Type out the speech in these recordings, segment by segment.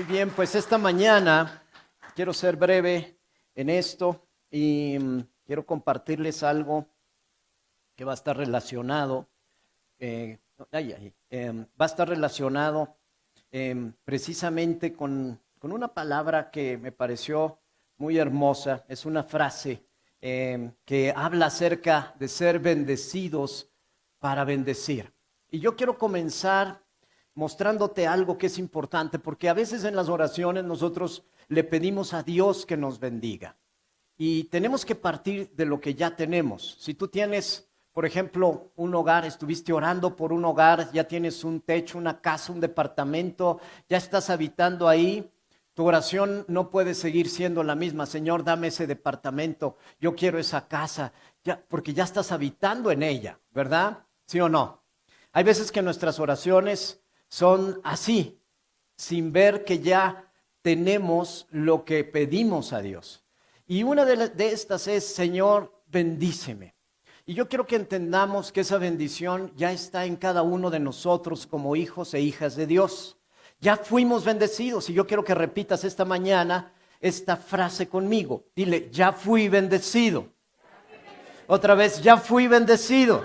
Muy bien, pues esta mañana quiero ser breve en esto y quiero compartirles algo que va a estar relacionado, va a estar relacionado precisamente con una palabra que me pareció muy hermosa. Es una frase que habla acerca de ser bendecidos para bendecir. Y yo quiero comenzar mostrándote algo que es importante, porque a veces en las oraciones nosotros le pedimos a Dios que nos bendiga. Y tenemos que partir de lo que ya tenemos. Si tú tienes, por ejemplo, un hogar, estuviste orando por un hogar, ya tienes un techo, una casa, un departamento, ya estás habitando ahí, tu oración no puede seguir siendo la misma. Señor, dame ese departamento, yo quiero esa casa, porque ya estás habitando en ella, ¿verdad? ¿Sí o no? Hay veces que nuestras oraciones son así, sin ver que ya tenemos lo que pedimos a Dios. Y una de estas es, Señor, bendíceme. Y yo quiero que entendamos que esa bendición ya está en cada uno de nosotros como hijos e hijas de Dios. Ya fuimos bendecidos y yo quiero que repitas esta mañana esta frase conmigo. Dile, ya fui bendecido. Otra vez, ya fui bendecido.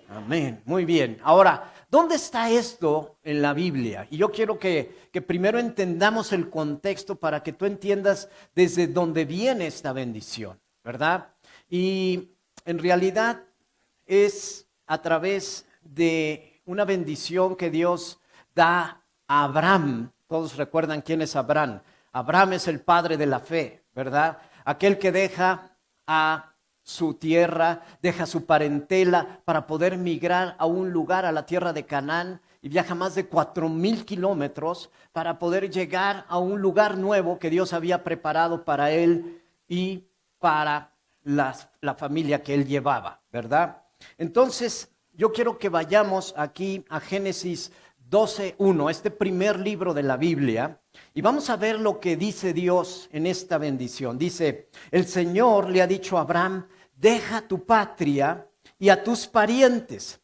Amén, muy bien. Ahora, ¿dónde está esto en la Biblia? Y yo quiero que primero entendamos el contexto para que tú entiendas desde dónde viene esta bendición, ¿verdad? Y en realidad es a través de una bendición que Dios da a Abraham. Todos recuerdan quién es Abraham. Abraham es el padre de la fe, ¿verdad? Aquel que deja a su tierra, deja su parentela para poder migrar a un lugar, a la tierra de Canaán, y viaja más de 4,000 kilómetros para poder llegar a un lugar nuevo que Dios había preparado para él y para la familia que él llevaba, ¿verdad? Entonces, yo quiero que vayamos aquí a Génesis 12:1, este primer libro de la Biblia, y vamos a ver lo que dice Dios en esta bendición. Dice, el Señor le ha dicho a Abraham, deja tu patria y a tus parientes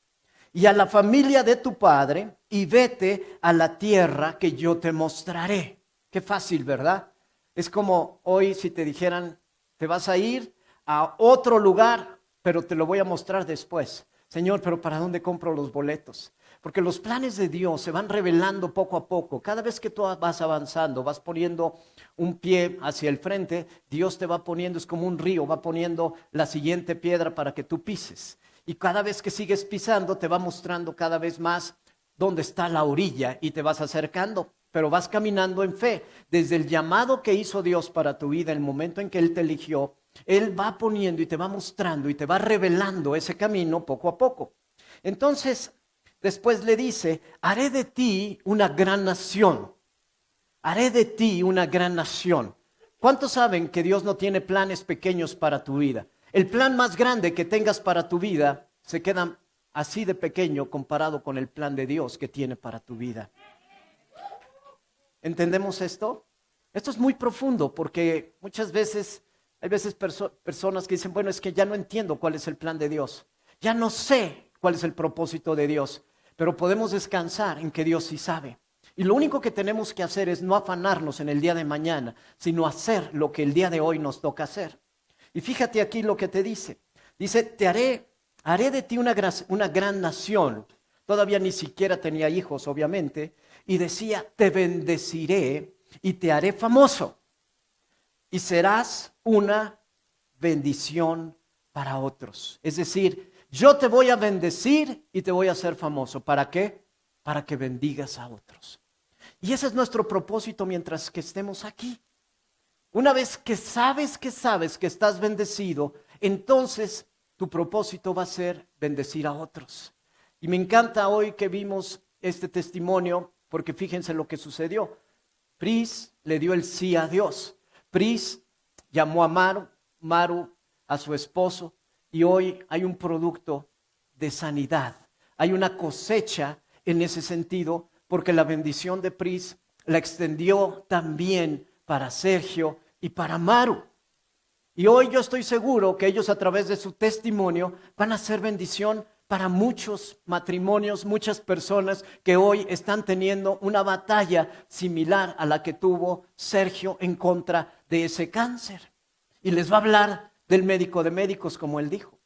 y a la familia de tu padre y vete a la tierra que yo te mostraré. Qué fácil, ¿verdad? Es como hoy si te dijeran, te vas a ir a otro lugar, pero te lo voy a mostrar después. Señor, pero ¿para dónde compro los boletos? Porque los planes de Dios se van revelando poco a poco. Cada vez que tú vas avanzando, vas poniendo un pie hacia el frente, Dios te va poniendo, es como un río, va poniendo la siguiente piedra para que tú pises. Y cada vez que sigues pisando, te va mostrando cada vez más dónde está la orilla y te vas acercando. Pero vas caminando en fe. Desde el llamado que hizo Dios para tu vida, el momento en que Él te eligió, Él va poniendo y te va mostrando y te va revelando ese camino poco a poco. Entonces, después le dice, haré de ti una gran nación. Haré de ti una gran nación. ¿Cuántos saben que Dios no tiene planes pequeños para tu vida? El plan más grande que tengas para tu vida se queda así de pequeño comparado con el plan de Dios que tiene para tu vida. ¿Entendemos esto? Esto es muy profundo porque muchas veces hay personas que dicen, bueno, es que ya no entiendo cuál es el plan de Dios. Ya no sé cuál es el propósito de Dios, pero podemos descansar en que Dios sí sabe. Y lo único que tenemos que hacer es no afanarnos en el día de mañana, sino hacer lo que el día de hoy nos toca hacer. Y fíjate aquí lo que te dice. Dice, haré de ti una gran nación. Todavía ni siquiera tenía hijos, obviamente. Y decía, te bendeciré y te haré famoso. Y serás una bendición para otros. Es decir, yo te voy a bendecir y te voy a hacer famoso. ¿Para qué? Para que bendigas a otros. Y ese es nuestro propósito mientras que estemos aquí. Una vez que sabes que estás bendecido, entonces tu propósito va a ser bendecir a otros. Y me encanta hoy que vimos este testimonio, porque fíjense lo que sucedió. Pris le dio el sí a Dios. Pris llamó a Maru a su esposo, y hoy hay un producto de sanidad. Hay una cosecha en ese sentido, porque la bendición de Pris la extendió también para Sergio y para Maru. Y hoy yo estoy seguro que ellos a través de su testimonio van a hacer bendición para muchos matrimonios, muchas personas que hoy están teniendo una batalla similar a la que tuvo Sergio en contra de ese cáncer. Y les va a hablar del médico de médicos, como él dijo.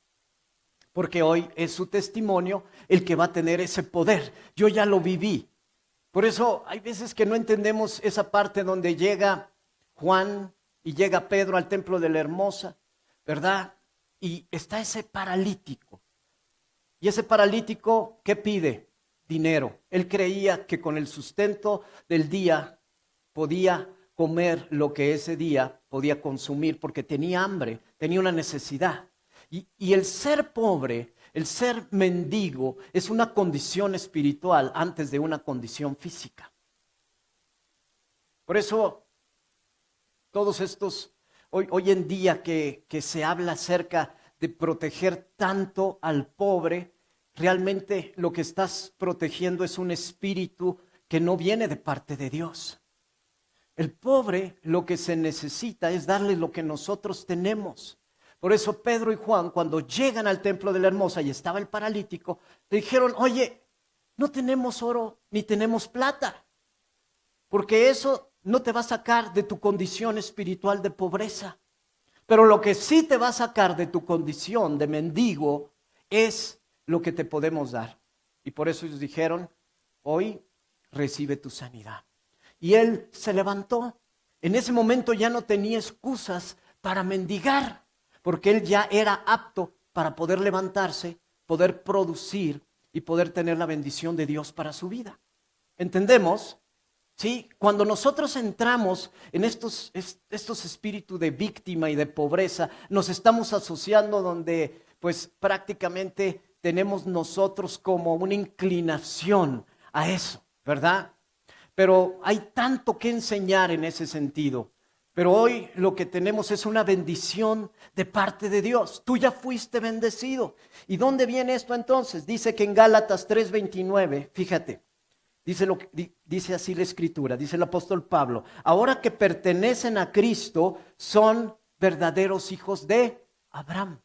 Porque hoy es su testimonio el que va a tener ese poder. Yo ya lo viví. Por eso hay veces que no entendemos esa parte donde llega Juan y llega Pedro al templo de la Hermosa, ¿verdad? Y está ese paralítico. Y ese paralítico, ¿qué pide? Dinero. Él creía que con el sustento del día podía comer lo que ese día podía consumir porque tenía hambre, tenía una necesidad. Y el ser pobre, el ser mendigo, es una condición espiritual antes de una condición física. Por eso, todos estos, hoy en día que se habla acerca de proteger tanto al pobre, realmente lo que estás protegiendo es un espíritu que no viene de parte de Dios. El pobre lo que se necesita es darle lo que nosotros tenemos. Por eso Pedro y Juan, cuando llegan al templo de la Hermosa y estaba el paralítico, le dijeron, oye, no tenemos oro ni tenemos plata, porque eso no te va a sacar de tu condición espiritual de pobreza. Pero lo que sí te va a sacar de tu condición de mendigo es lo que te podemos dar. Y por eso ellos dijeron, hoy recibe tu sanidad. Y él se levantó. En ese momento ya no tenía excusas para mendigar, porque él ya era apto para poder levantarse, poder producir y poder tener la bendición de Dios para su vida. ¿Entendemos? Sí, cuando nosotros entramos en estos espíritus de víctima y de pobreza, nos estamos asociando donde pues prácticamente tenemos nosotros como una inclinación a eso, ¿verdad? Pero hay tanto que enseñar en ese sentido. Pero hoy lo que tenemos es una bendición de parte de Dios. Tú ya fuiste bendecido. ¿Y dónde viene esto entonces? Dice que en Gálatas 3:29, fíjate. Dice así la Escritura, dice el apóstol Pablo, ahora que pertenecen a Cristo, son verdaderos hijos de Abraham.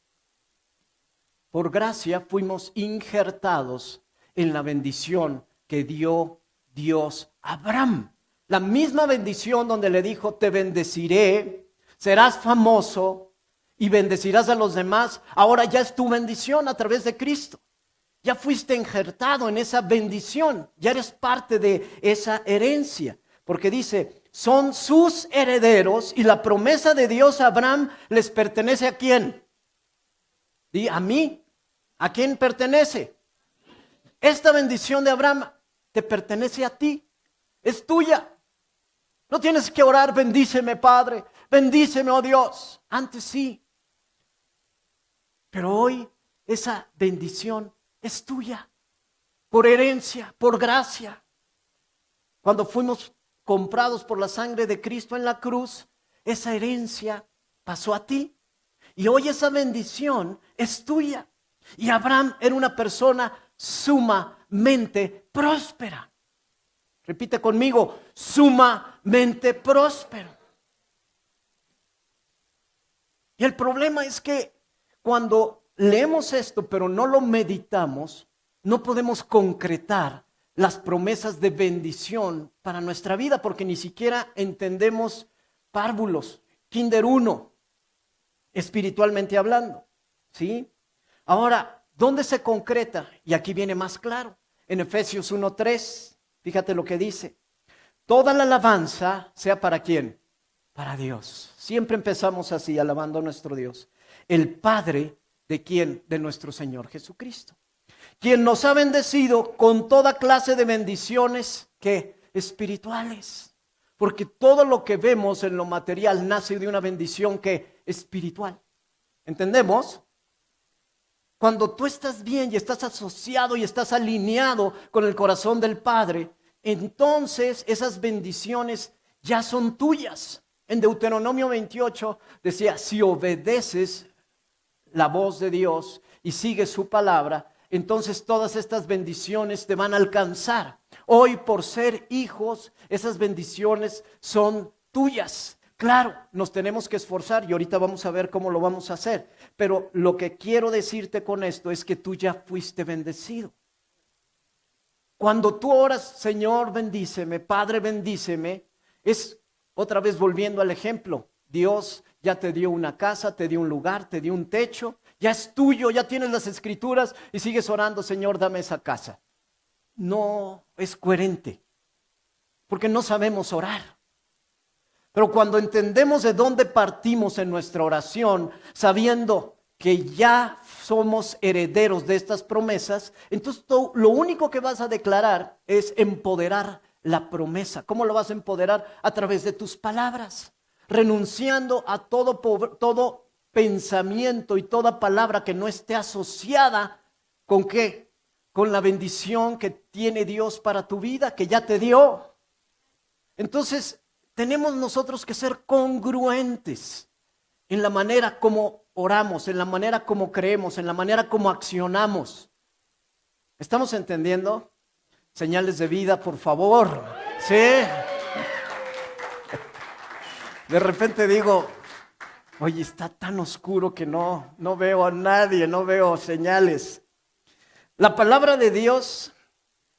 Por gracia fuimos injertados en la bendición que dio Dios a Abraham. La misma bendición donde le dijo, te bendeciré, serás famoso y bendecirás a los demás. Ahora ya es tu bendición a través de Cristo. Ya fuiste injertado en esa bendición, ya eres parte de esa herencia, porque dice, son sus herederos y la promesa de Dios a Abraham les pertenece ¿a quién? Di, a mí. ¿A quién pertenece? Esta bendición de Abraham te pertenece a ti, es tuya. No tienes que orar, bendíceme Padre, bendíceme oh Dios. Antes sí, pero hoy esa bendición es tuya, por herencia, por gracia. Cuando fuimos comprados por la sangre de Cristo en la cruz, esa herencia pasó a ti. Y hoy esa bendición es tuya. Y Abraham era una persona sumamente próspera. Repite conmigo, sumamente próspero. Y el problema es que cuando leemos esto, pero no lo meditamos, no podemos concretar las promesas de bendición para nuestra vida, porque ni siquiera entendemos párvulos, kinder 1, espiritualmente hablando, ¿sí? Ahora, ¿dónde se concreta? Y aquí viene más claro, en Efesios 1:3, fíjate lo que dice, toda la alabanza sea para ¿quién? Para Dios. Siempre empezamos así, alabando a nuestro Dios, el Padre. ¿De quién? De nuestro Señor Jesucristo, quien nos ha bendecido con toda clase de bendiciones que espirituales, porque todo lo que vemos en lo material nace de una bendición que espiritual. ¿Entendemos? Cuando tú estás bien y estás asociado y estás alineado con el corazón del Padre, entonces esas bendiciones ya son tuyas. En Deuteronomio 28 decía, si obedeces la voz de Dios y sigues su palabra, entonces todas estas bendiciones te van a alcanzar. Hoy por ser hijos, esas bendiciones son tuyas. Claro, nos tenemos que esforzar y ahorita vamos a ver cómo lo vamos a hacer. Pero lo que quiero decirte con esto es que tú ya fuiste bendecido. Cuando tú oras, Señor, bendíceme, Padre, bendíceme, es otra vez volviendo al ejemplo. Dios ya te dio una casa, te dio un lugar, te dio un techo, ya es tuyo, ya tienes las escrituras y sigues orando, Señor, dame esa casa. No es coherente, porque no sabemos orar. Pero cuando entendemos de dónde partimos en nuestra oración, sabiendo que ya somos herederos de estas promesas, entonces lo único que vas a declarar es empoderar la promesa. ¿Cómo lo vas a empoderar? A través de tus palabras, renunciando a todo pensamiento y toda palabra que no esté asociada ¿con qué? Con la bendición que tiene Dios para tu vida, que ya te dio. Entonces, tenemos nosotros que ser congruentes en la manera como oramos, en la manera como creemos, en la manera como accionamos. ¿Estamos entendiendo? Señales de vida, por favor. ¿Sí? De repente digo, oye, está tan oscuro que no veo a nadie, no veo señales. La palabra de Dios,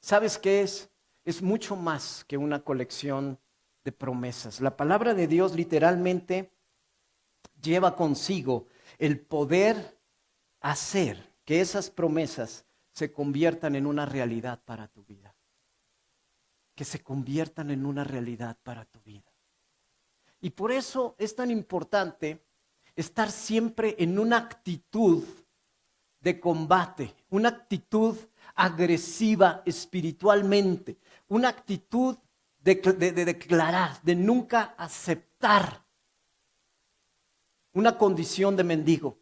¿sabes qué es? Es mucho más que una colección de promesas. La palabra de Dios literalmente lleva consigo el poder hacer que esas promesas se conviertan en una realidad para tu vida. Que se conviertan en una realidad para tu vida. Y por eso es tan importante estar siempre en una actitud de combate, una actitud agresiva espiritualmente, una actitud de declarar, de nunca aceptar una condición de mendigo.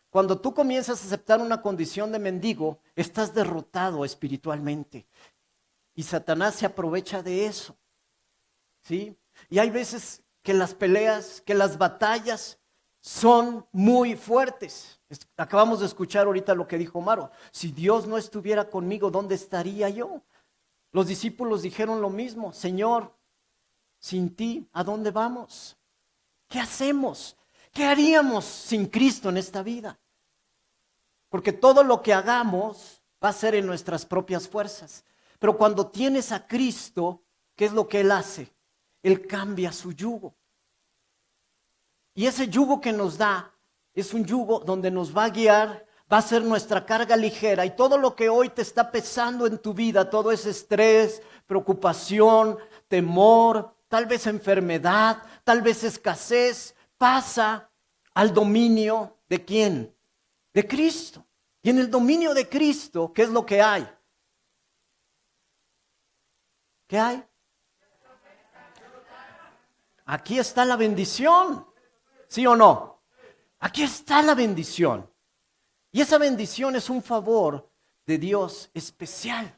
Cuando tú comienzas a aceptar una condición de mendigo, estás derrotado espiritualmente. Y Satanás se aprovecha de eso. ¿Sí? Y hay veces que las peleas, que las batallas son muy fuertes. Acabamos de escuchar ahorita lo que dijo Maro. Si Dios no estuviera conmigo, ¿dónde estaría yo? Los discípulos dijeron lo mismo. Señor, sin ti, ¿a dónde vamos? ¿Qué hacemos? ¿Qué haríamos sin Cristo en esta vida? Porque todo lo que hagamos va a ser en nuestras propias fuerzas. Pero cuando tienes a Cristo, ¿qué es lo que Él hace? Él cambia su yugo. Y ese yugo que nos da es un yugo donde nos va a guiar, va a ser nuestra carga ligera. Y todo lo que hoy te está pesando en tu vida, todo ese estrés, preocupación, temor, tal vez enfermedad, tal vez escasez, pasa al dominio ¿de quién? De Cristo. Y en el dominio de Cristo, ¿qué es lo que hay? ¿Qué hay? Aquí está la bendición. ¿Sí o no? Aquí está la bendición. Y esa bendición es un favor de Dios especial.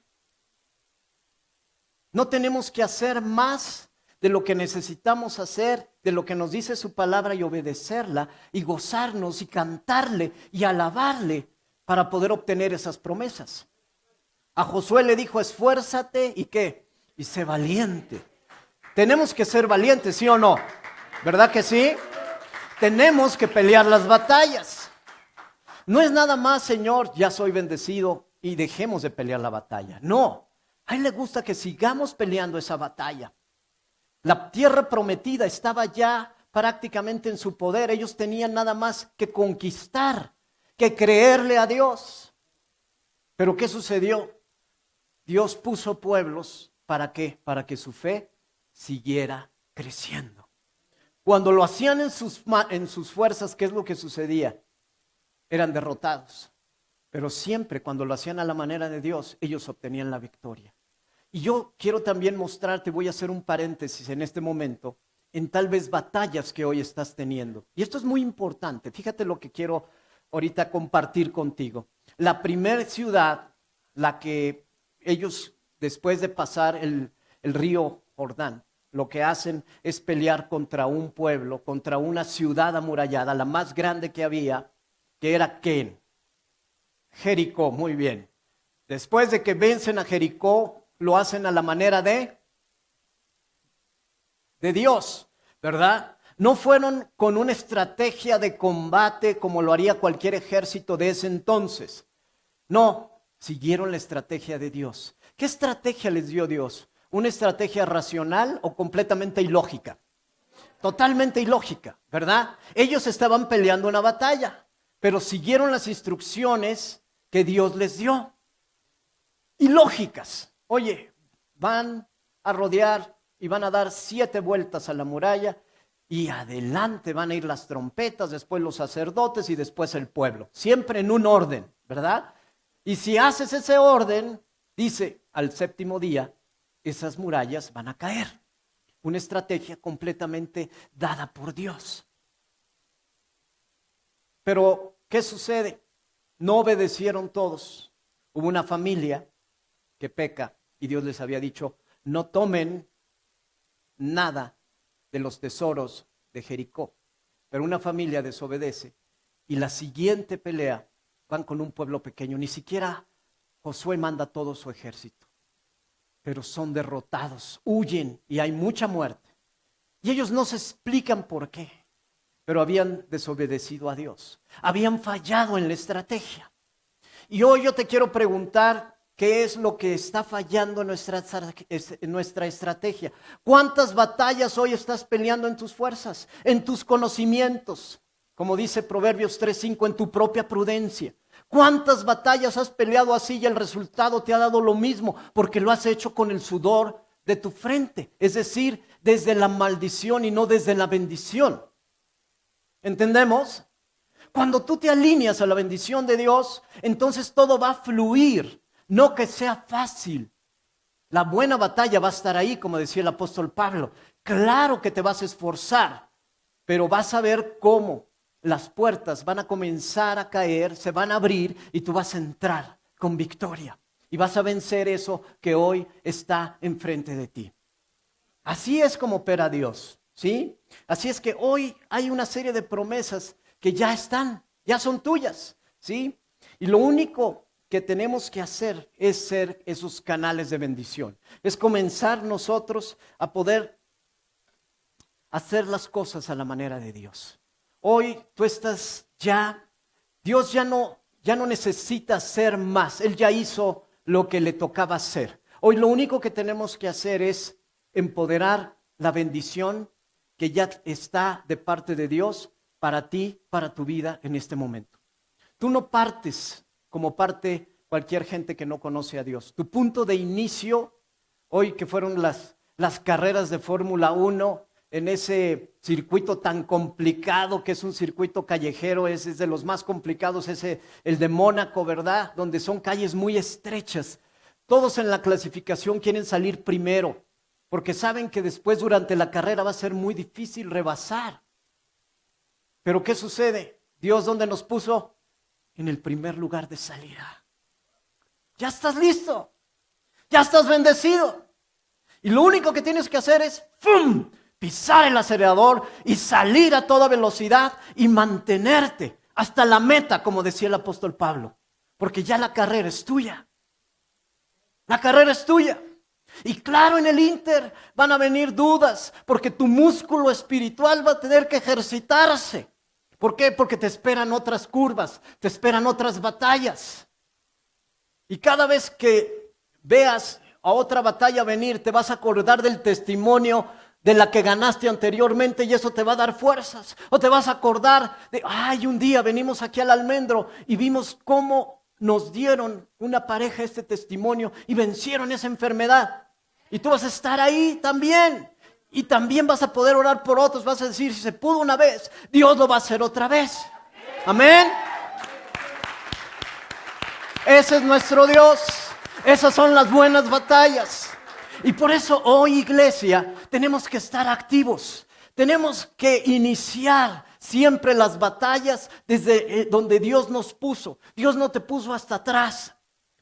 No tenemos que hacer más de lo que necesitamos hacer, de lo que nos dice su palabra y obedecerla y gozarnos y cantarle y alabarle para poder obtener esas promesas. A Josué le dijo, esfuérzate y ¿qué? Y sé valiente. Tenemos que ser valientes, ¿sí o no? ¿Verdad que sí? Tenemos que pelear las batallas. No es nada más, Señor, ya soy bendecido y dejemos de pelear la batalla. No, a Él le gusta que sigamos peleando esa batalla. La tierra prometida estaba ya prácticamente en su poder. Ellos tenían nada más que conquistar, que creerle a Dios. Pero ¿qué sucedió? Dios puso pueblos, ¿para qué? Para que su fe siguiera creciendo. Cuando lo hacían en sus fuerzas, ¿qué es lo que sucedía? Eran derrotados. Pero siempre cuando lo hacían a la manera de Dios, ellos obtenían la victoria. Y yo quiero también mostrarte, voy a hacer un paréntesis en este momento, en tal vez batallas que hoy estás teniendo. Y esto es muy importante. Fíjate lo que quiero ahorita compartir contigo. La primera ciudad, la que ellos, después de pasar el río Jordán, lo que hacen es pelear contra un pueblo, contra una ciudad amurallada, la más grande que había, que era ¿quién? Jericó, muy bien. Después de que vencen a Jericó, lo hacen a la manera de Dios, ¿verdad? No fueron con una estrategia de combate como lo haría cualquier ejército de ese entonces. No, siguieron la estrategia de Dios. ¿Qué estrategia les dio Dios? ¿Una estrategia racional o completamente ilógica? Totalmente ilógica, ¿verdad? Ellos estaban peleando una batalla, pero siguieron las instrucciones que Dios les dio. Ilógicas. Oye, van a rodear y van a dar 7 vueltas a la muralla y adelante van a ir las trompetas, después los sacerdotes y después el pueblo. Siempre en un orden, ¿verdad? Y si haces ese orden, dice, al 7º día, esas murallas van a caer. Una estrategia completamente dada por Dios. Pero, ¿qué sucede? No obedecieron todos. Hubo una familia que peca y Dios les había dicho, no tomen nada de los tesoros de Jericó. Pero una familia desobedece y la siguiente pelea van con un pueblo pequeño. Ni siquiera Josué manda todo su ejército, pero son derrotados, huyen y hay mucha muerte. Y ellos no se explican por qué, pero habían desobedecido a Dios, habían fallado en la estrategia. Y hoy yo te quiero preguntar, ¿qué es lo que está fallando en nuestra estrategia? ¿Cuántas batallas hoy estás peleando en tus fuerzas, en tus conocimientos? Como dice Proverbios 3:5, en tu propia prudencia. ¿Cuántas batallas has peleado así y el resultado te ha dado lo mismo? Porque lo has hecho con el sudor de tu frente. Es decir, desde la maldición y no desde la bendición. ¿Entendemos? Cuando tú te alineas a la bendición de Dios, entonces todo va a fluir. No que sea fácil. La buena batalla va a estar ahí, como decía el apóstol Pablo. Claro que te vas a esforzar, pero vas a ver cómo las puertas van a comenzar a caer, se van a abrir y tú vas a entrar con victoria. Y vas a vencer eso que hoy está enfrente de ti. Así es como opera Dios, ¿sí? Así es que hoy hay una serie de promesas que ya están, ya son tuyas, ¿sí? Y lo único que tenemos que hacer es ser esos canales de bendición. Es comenzar nosotros a poder hacer las cosas a la manera de Dios. Hoy tú estás Dios ya no necesita hacer más. Él ya hizo lo que le tocaba hacer. Hoy lo único que tenemos que hacer es empoderar la bendición que ya está de parte de Dios para ti, para tu vida en este momento. Tú no partes como parte cualquier gente que no conoce a Dios. Tu punto de inicio, hoy que fueron las carreras de Fórmula 1, en ese circuito tan complicado que es un circuito callejero, es de los más complicados, el de Mónaco, ¿verdad? Donde son calles muy estrechas. Todos en la clasificación quieren salir primero, porque saben que después durante la carrera va a ser muy difícil rebasar. Pero ¿qué sucede? Dios, ¿dónde nos puso? En el primer lugar de salida. Ya estás listo, ya estás bendecido. Y lo único que tienes que hacer es ¡fum!, pisar el acelerador y salir a toda velocidad y mantenerte hasta la meta, como decía el apóstol Pablo. Porque ya la carrera es tuya. La carrera es tuya. Y claro, en el Inter van a venir dudas, porque tu músculo espiritual va a tener que ejercitarse. ¿Por qué? Porque te esperan otras curvas, te esperan otras batallas. Y cada vez que veas a otra batalla venir, te vas a acordar del testimonio de la que ganaste anteriormente y eso te va a dar fuerzas. O te vas a acordar de, un día venimos aquí al Almendro y vimos cómo nos dieron una pareja este testimonio y vencieron esa enfermedad. Y tú vas a estar ahí también. Y también vas a poder orar por otros. Vas a decir, si se pudo una vez, Dios lo va a hacer otra vez. Amén. Ese es nuestro Dios. Esas son las buenas batallas. Y por eso hoy, iglesia, tenemos que estar activos. Tenemos que iniciar siempre las batallas desde donde Dios nos puso. Dios no te puso hasta atrás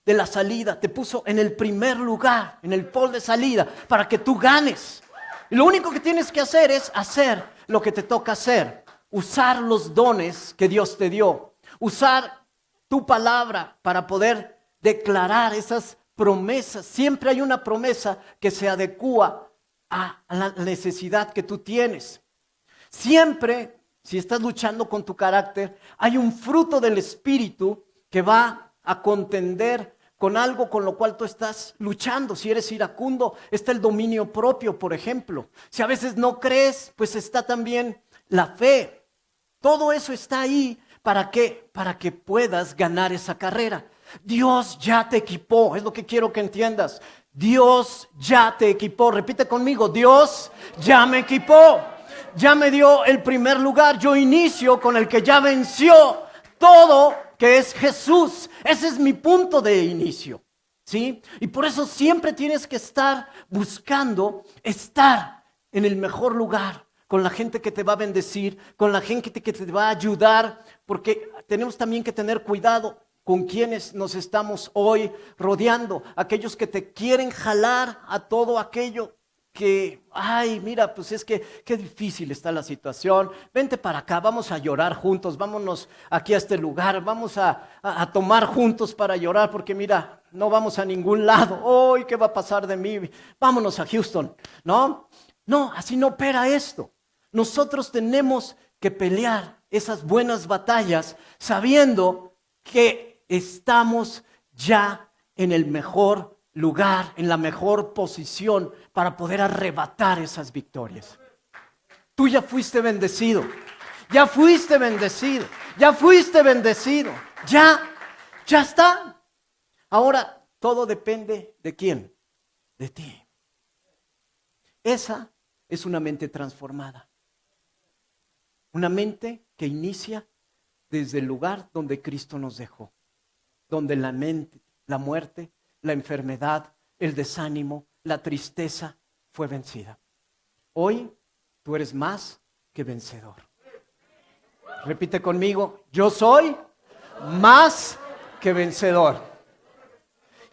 de la salida, te puso en el primer lugar, en el pole de salida, para que tú ganes. Y lo único que tienes que hacer es hacer lo que te toca hacer. Usar los dones que Dios te dio. Usar tu palabra para poder declarar esas promesas. Siempre hay una promesa que se adecúa a la necesidad que tú tienes. Siempre, si estás luchando con tu carácter, hay un fruto del Espíritu que va a contender con algo con lo cual tú estás luchando. Si eres iracundo, está el dominio propio, por ejemplo. Si a veces no crees, pues está también la fe. Todo eso está ahí. ¿Para qué? Para que puedas ganar esa carrera. Dios ya te equipó, es lo que quiero que entiendas. Dios ya te equipó. Repite conmigo, Dios ya me equipó. Ya me dio el primer lugar. Yo inicio con el que ya venció todo, que es Jesús. Ese es mi punto de inicio, ¿sí? Y por eso siempre tienes que estar buscando estar en el mejor lugar, con la gente que te va a bendecir, con la gente que te va a ayudar, porque tenemos también que tener cuidado con quienes nos estamos hoy rodeando, aquellos que te quieren jalar a todo aquello que, ay, mira, pues es que qué difícil está la situación, vente para acá, vamos a llorar juntos, vámonos aquí a este lugar, vamos a tomar juntos para llorar, porque mira, no vamos a ningún lado, hoy, ¿qué va a pasar de mí? Vámonos a Houston, ¿no? No, así no opera esto. Nosotros tenemos que pelear esas buenas batallas sabiendo que estamos ya en el mejor lugar, en la mejor posición para poder arrebatar esas victorias. Tú ya fuiste bendecido, ya fuiste bendecido, ya fuiste bendecido, ya está. Ahora todo depende ¿de quién? De ti. Esa es una mente transformada. Una mente que inicia desde el lugar donde Cristo nos dejó. Donde la mente, la muerte, la enfermedad, el desánimo, la tristeza fue vencida. Hoy tú eres más que vencedor. Repite conmigo, yo soy más que vencedor.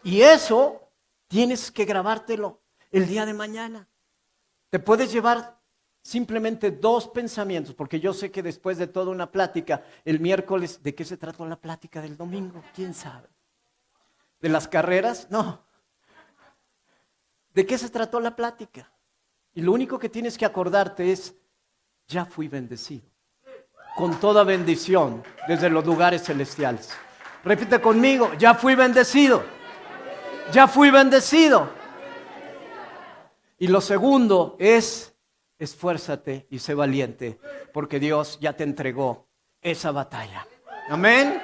Y eso tienes que grabártelo el día de mañana. Te puedes llevar simplemente 2 pensamientos, porque yo sé que después de toda una plática, el miércoles, ¿de qué se trató la plática del domingo? ¿Quién sabe? ¿De las carreras? No. ¿De qué se trató la plática? Y lo único que tienes que acordarte es, ya fui bendecido, con toda bendición desde los lugares celestiales. Repite conmigo, ya fui bendecido, ya fui bendecido. Y lo segundo es, esfuérzate y sé valiente, porque Dios ya te entregó esa batalla. Amén.